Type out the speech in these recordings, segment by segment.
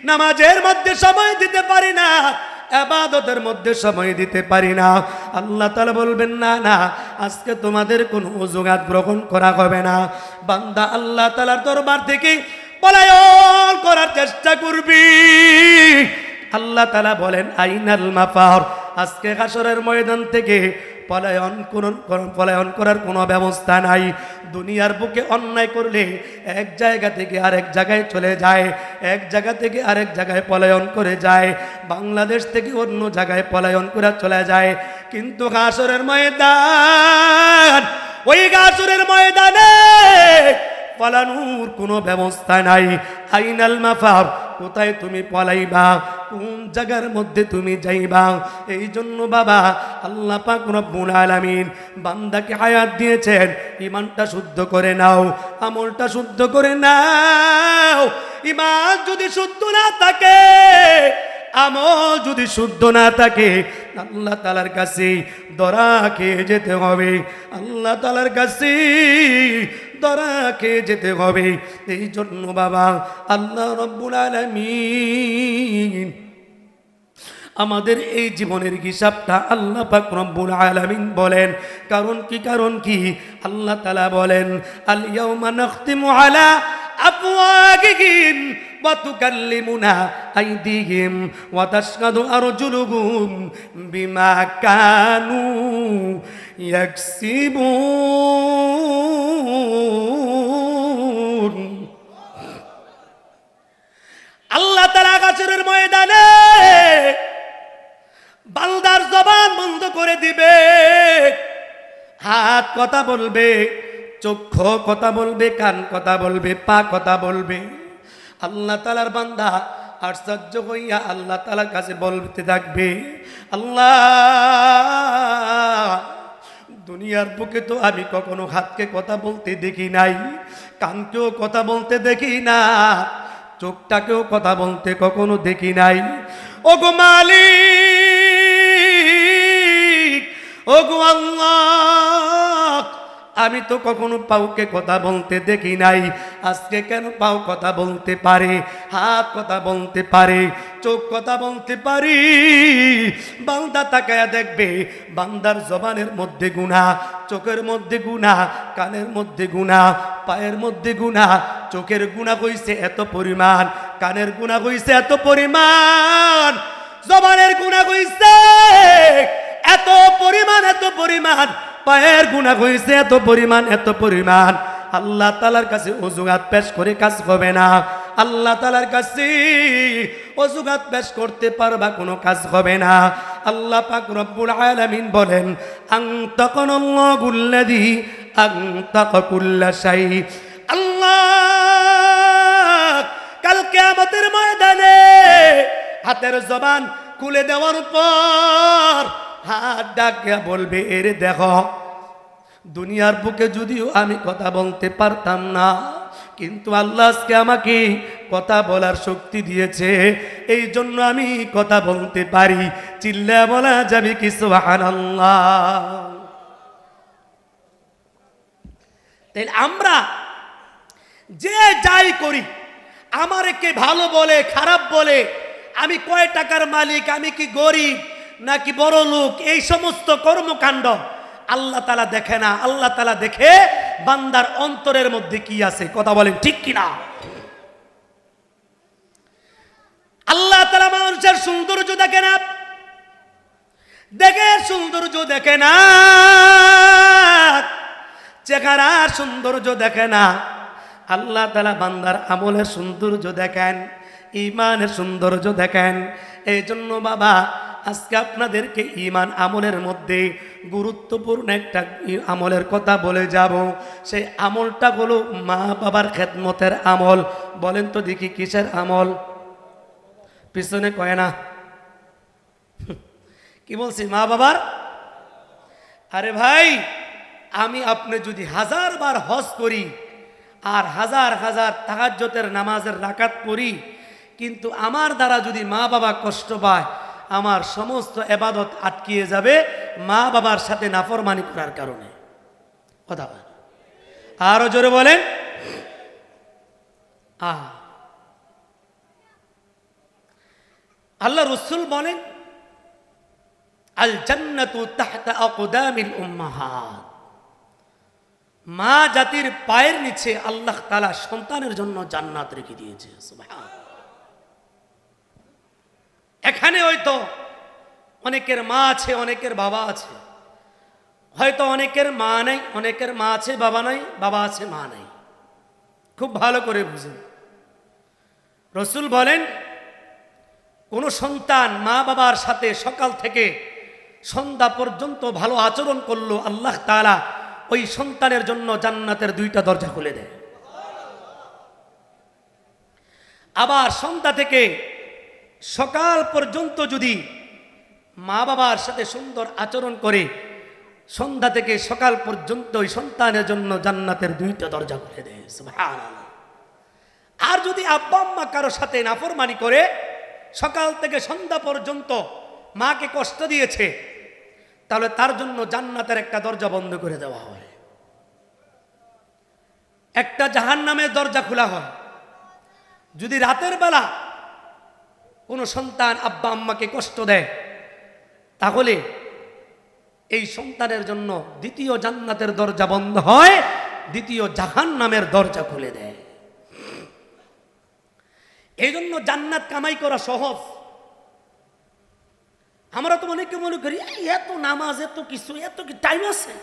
নামাজের মধ্যে সময় দিতে পারি না, ইবাদতের মধ্যে সময় দিতে পারি না। আল্লাহ তাআলা বলবেন না না, আজকে তোমাদের কোনো অজুহাত গ্রহণ করা হবে না। বান্দা আল্লাহ তাআলার দরবার থেকে পলায়ন করার চেষ্টা করবি। আল্লাহ তাআলা বলেন আইনাল মাফার, আজকে হাসরের ময়দান থেকে পলায়ন করার কোনো ব্যবস্থা নাই। দুনিয়ার বুকে অন্যায় করলে এক জায়গা থেকে আরেক জায়গায় চলে যায়, এক জায়গা থেকে আরেক জায়গায় পলায়ন করে যায়, বাংলাদেশ থেকে অন্য জায়গায় পলায়ন করে চলে যায়। কিন্তু হাসরের ময়দান, ওই হাসরের ময়দানে পলানোর কোনো ব্যবস্থা নাই। আইনাল মাফার, কোথায় তুমি পলাইবা, কোন জায়গার মধ্যে তুমি যাইবা? এই জন্য বাবা আল্লাহ পাক রব্বুল আলামিন বান্দাকে হায়াত দিয়েছেন, ঈমানটা শুদ্ধ করে নাও, আমলটা শুদ্ধ করে নাও। ঈমান যদি শুদ্ধ না থাকে, আমল যদি শুদ্ধ না থাকে, আল্লাহ তাআলার কাছে ধরা খেয়ে যেতে হবে, আল্লাহ তাআলার কাছে ধরা খেয়ে যেতে হবে। এই জন্য বাবা আল্লাহ রব্বুল আলামিন আমাদের এই জীবনের হিসাবটা আল্লাহ পাক রব্বুল আলামিন বলেন। কারণ কি আল্লাহ তাআলা বলেন আল ইয়াউমা নাখতিমু আলা আফওয়াহিহিম ওয়া তুকাল্লিমুনা আইদিহিম ওয়া তাশহাদু আরজুলুহুম বিমা কানু ইয়াকসিবুন। আল্লাহ তাআলা হাসরের ময়দানে বান্দার জবান বন্ধ করে দিবে, হাত কথা বলবে, চক্ষু কথা বলবে, কান কথা বলবে, পা কথা বলবে। আল্লাহ তাআলার বান্দা আশ্চর্য হইয়া আল্লাহ তাআলার কাছে বলতে থাকবে, আল্লাহ দুনিয়ার বুকে তো আমি কখনো হাতকে কথা বলতে দেখি নাই, কানকেও কথা বলতে দেখি না, চোখটাকেও কথা বলতে কখনো দেখি নাই। ওগো মালিক, ওগো আল্লাহ, আমি তো কখনো পাউকে কথা বলতে দেখি নাই, আজকে কেন পাও কথা বলতে পারে, হাত কথা বলতে পারে, চোখ কথা বলতে পারি? বান্দা তাকায়া দেখবে বান্দার জবানের মধ্যে গুনাহ, চোখের মধ্যে গুনাহ, কানের মধ্যে গুনাহ, পায়ের মধ্যে গুনাহ। চোখের গুনাহ হইছে এত পরিমাণ, কানের গুনাহ হইছে এত পরিমাণ, জবানের গুনাহ হইছে এত পরিমাণ, এত পরিমাণ, পায়ের গুনাহ হইছে এত পরিমাণ, এত পরিমাণ। আল্লাহ তাআলার কাছে অজুহাত পেশ করে কাজ হবে না, আল্লাহ তাআলার কাছে অজুহাত পেশ করতে পারবা কোনো কাজ হবে না। আল্লাহ পাক রব্বুল আলামিন বলেন আনতাকানাল্লাহুল্লাযী আনতাকা কুল্লা শাই। আল্লাহ কাল কিয়ামতের ময়দানে হাতের জবান খুলে দেওয়ার পর হাত ডাকিয়া বলবে, এরে দেখো, দুনিয়ার বুকে যদিও আমি কথা বলতে পারতাম না, কিন্তু আল্লাহ আজকে আমাকে কথা বলার শক্তি দিয়েছে, এই জন্য আমি কথা বলতে পারি। চিল্লা বলা যাবে কি সুবহানাল্লাহ? তাহলে আমরা যে যাই করি, আমারে কে ভালো বলে খারাপ বলে, আমি কয় টাকার মালিক, আমি কি গরিব নাকি বড় লোক, এই সমস্ত কর্মকাণ্ড আল্লাহ তাআলা দেখে না। আল্লাহ তাআলা দেখে বান্দার অন্তরের মধ্যে কি আছে। কথা বলেন ঠিক কিনা? আল্লাহ তাআলা মানুষের সৌন্দর্য দেখে না, দেখে সৌন্দর্য দেখে না, চেহারার সৌন্দর্য দেখে না। আল্লাহ তাআলা বান্দার আমলের সৌন্দর্য দেখেন, ঈমানের সৌন্দর্য দেখেন। এই জন্য বাবা আজকে আপনাদেরকে ঈমান আমলের মধ্যে গুরুত্বপূর্ণ একটা আমলের কথা বলে যাব। সেই আমলটা হলো মা বাবার খেদমতের আমল। বলেন তো দেখি কিসের আমল? পিছনে কয় না, কি বলছি? মা বাবার। আরে ভাই, আমি আপনি যদি 1000 বার হজ করি আর হাজার হাজার তাহাজ্জুদের নামাজের রাকাত পড়ি, কিন্তু আমার দ্বারা যদি মা বাবা কষ্ট পায়, আমার সমস্ত ইবাদত আটকিয়ে যাবে মা বাবার সাথে নাফরমানি করার কারণে। কথা বলেন, আরো জোরে বলেন। আল্লাহ রসুল বলেন, আল জান্নাতু তাহতা আকদামিল উম্মাহাত, মা জাতির পায়ের নিচে আল্লাহ তাআলা সন্তানের জন্য জান্নাত রেখে দিয়েছে। সুবহানাল্লাহ। এখানে হয়তো অনেকের মা আছে, অনেকের বাবা আছে, হয়তো অনেকের মা নাই, অনেকের মা আছে বাবা নাই, বাবা আছে মা নাই। খুব ভালো করে বুঝুন, রসুল বলেন কোন সন্তান মা বাবার সাথে সকাল থেকে সন্ধ্যা পর্যন্ত ভালো আচরণ করলো, আল্লাহ তাআলা ওই সন্তানের জন্য জান্নাতের 2টা দরজা খুলে দেয়। আবার সন্ধ্যা থেকে সকাল পর্যন্ত যদি মা বাবার সাথে সুন্দর আচরণ করে, সন্ধ্যা থেকে সকাল পর্যন্ত ওই সন্তানের জন্য জান্নাতের 2টা দরজা খুলে দেয়। সুবহানাল্লাহ। আর যদি আব্বা আম্মা কারো সাথে নাফরমানি করে, সকাল থেকে সন্ধ্যা পর্যন্ত মাকে কষ্ট দিয়েছে, তাহলে তার জন্য জান্নাতের একটা দরজা বন্ধ করে দেওয়া হয়, একটা জাহান্নামের দরজা খোলা হয়। যদি রাতের বেলা কোনো সন্তান আব্বা আম্মাকে কষ্ট দেয়, তাহলে এই সন্তানের জন্য 2য় জান্নাতের দরজা বন্ধ হয়, 2য় জাহান্নামের দরজা খুলে দেয়। এই জন্য জান্নাত কামাই করা সহজ। আমরা তো অনেকে মনে করি এত নামাজ, এত কিছু, এত কি টাইম আছে?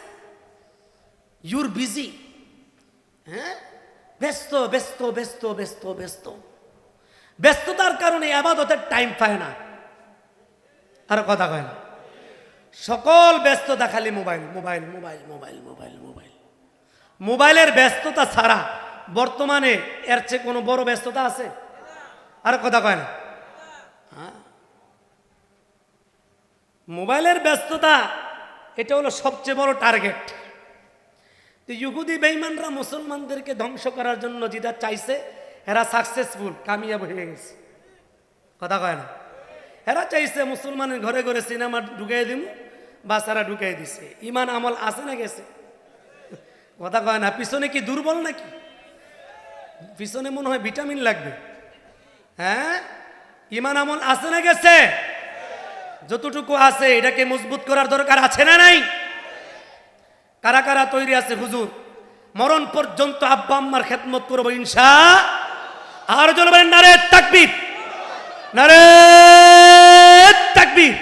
ইউর বিজি, হ্যাঁ, ব্যস্ত ব্যস্ত ব্যস্ত ব্যস্ত ব্যস্ত। ব্যস্ততার কারণে ইবাদতের টাইম পায় না। আর কথা কয় না, সকল ব্যস্ততা খালি mobile mobile mobile mobile mobile mobile. মোবাইলের ব্যস্ততা ছাড়া বর্তমানে এর চেয়ে কোনো বড় ব্যস্ততা আছে? আর কথা কয় না, মোবাইলের ব্যস্ততা এটা হলো সবচেয়ে বড় টার্গেট। তো ইহুদি বেঈমানরা মুসলমানদেরকে ধ্বংস করার জন্য যেটা চাইছে, এরা সাকসেসফুল, কামিয়াব হয়ে গেছে। কথা কয় না, এরা চাইছে মুসলমানের ঘরে ঘরে সিনেমা ঢুকাই দিব, বাস এরা ঢুকাই দিছে। ইমান আমল আছে না গেছে? কথা কয় না। পিছনে কি দুর্বল নাকি? পিছনে মনে হয় ভিটামিন লাগবে। হ্যাঁ, ইমান আমল আছে না গেছে? যতটুকু আছে এটাকে মজবুত করার দরকার আছে না নাই? কারা কারা তৈরি আছে হুজুর মরণ পর্যন্ত আব্বা আম্মার খেদমত করবো ইনশাআল্লাহ? আর জোরে বলেন নারে তাকবীর, নারে তাকবীর।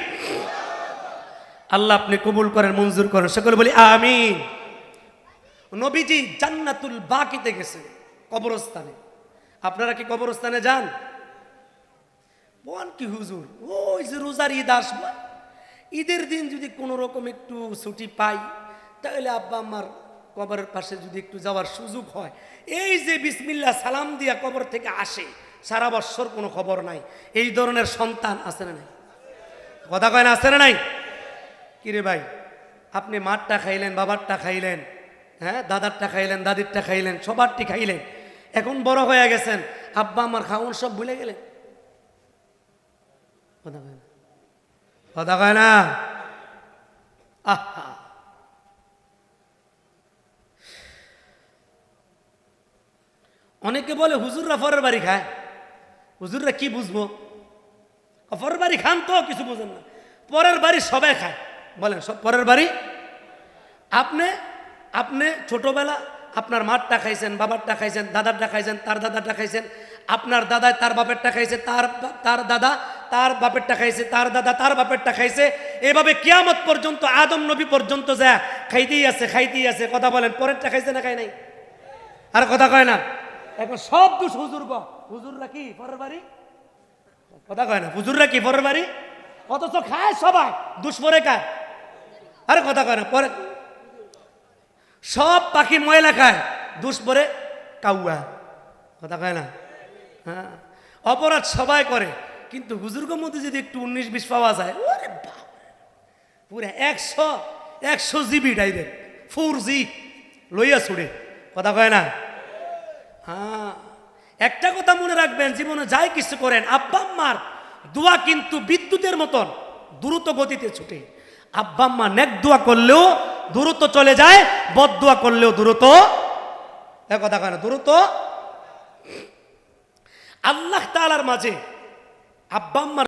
আল্লাহ আপনি কবুল করেন, মঞ্জুর করেন, সকলে বলি আমিন। নবীজি জান্নাতুল বাকিতে গেছে, কবরস্থানে। আপনারা কি কবরস্থানে যান? বল কি হুজুর, ওই যে রোজার ঈদ আসবে, ঈদের দিন যদি কোনো রকম একটু ছুটি পাই, তাহলে আব্বা আম্মার কবরের পাশে যদি একটু যাওয়ার সুযোগ হয়। এই যে বিসমিল্লাহ সালাম দিয়া কবর থেকে আসে, সারা বছর কোনো খবর নাই। এই ধরনের সন্তান আছে না নাই? কথা কয় না, আছে না নাই? কিরে ভাই, আপনি মারটা খাইলেন, বাবারটা খাইলেন, হ্যাঁ, দাদারটা খাইলেন, দাদিরটা খাইলেন, সবারটি খাইলেন, এখন বড় হয়ে গেছেন, আব্বা আমার খাওয়ান সব ভুলে গেলেন। কথা কয় না, কথা কয় না। আহা, অনেকে বলে হুজুররা পরের বাড়ি খায়। হুজুররা কি বুঝবো? পরের বাড়ি খান তো কিছু বুঝেন না। পরের বাড়ি সবাই খায়, বলেন সব পরের বাড়ি। আপনি ছোটবেলা আপনার মারটা খাইছেন, বাবারটা খাইছেন, দাদারটা খাইছেন, তার দাদারটা খাইছেন, আপনার দাদায় তার বাপেরটা খাইছে, তার দাদা তার বাপেরটা খাইছে, তার দাদা তার বাপেরটা খাইছে। এভাবে কিয়ামত পর্যন্ত, আদম নবী পর্যন্ত যা খাইতেই আছে, খাইতেই আছে। কথা বলেন, পরেরটা খাইছে না খাই নাই? আর কথা কয় না। এখন সব দোষ হুজুর। হুজুররা কি পরের বাড়ি? কথা কয় না, হুজুররা কি পরের বাড়ি? অথচ খায় সবাই, দোষ পরে কার? আরে কথা কয় না, পরে সব পাখি ময়লা খায়, দোষ পরে কাউয়া। কথা কয় না। হ্যাঁ, অপরাধ সবাই করে, কিন্তু হুজুরগের মধ্যে যদি একটু 19-20 পাওয়া যায়, ওরে বাপ, পুরো 100 জিবি ডাইরেক্ট 4G লইয়া ছুড়ে। কথা কয় না। হ্যাঁ, একটা কথা মনে রাখবেন, জীবনে যাই কিছু করেন, আব্বা আম্মার দোয়া কিন্তু বিদ্যুতের মতন দ্রুত গতিতে ছুটে। আব্বা আম্মা নেক দোয়া করলেও দ্রুত চলে যায়, বদ দোয়া করলেও দ্রুত। কথা কয় না, দ্রুত। আল্লাহ তাআলার মাঝে আব্বা আম্মার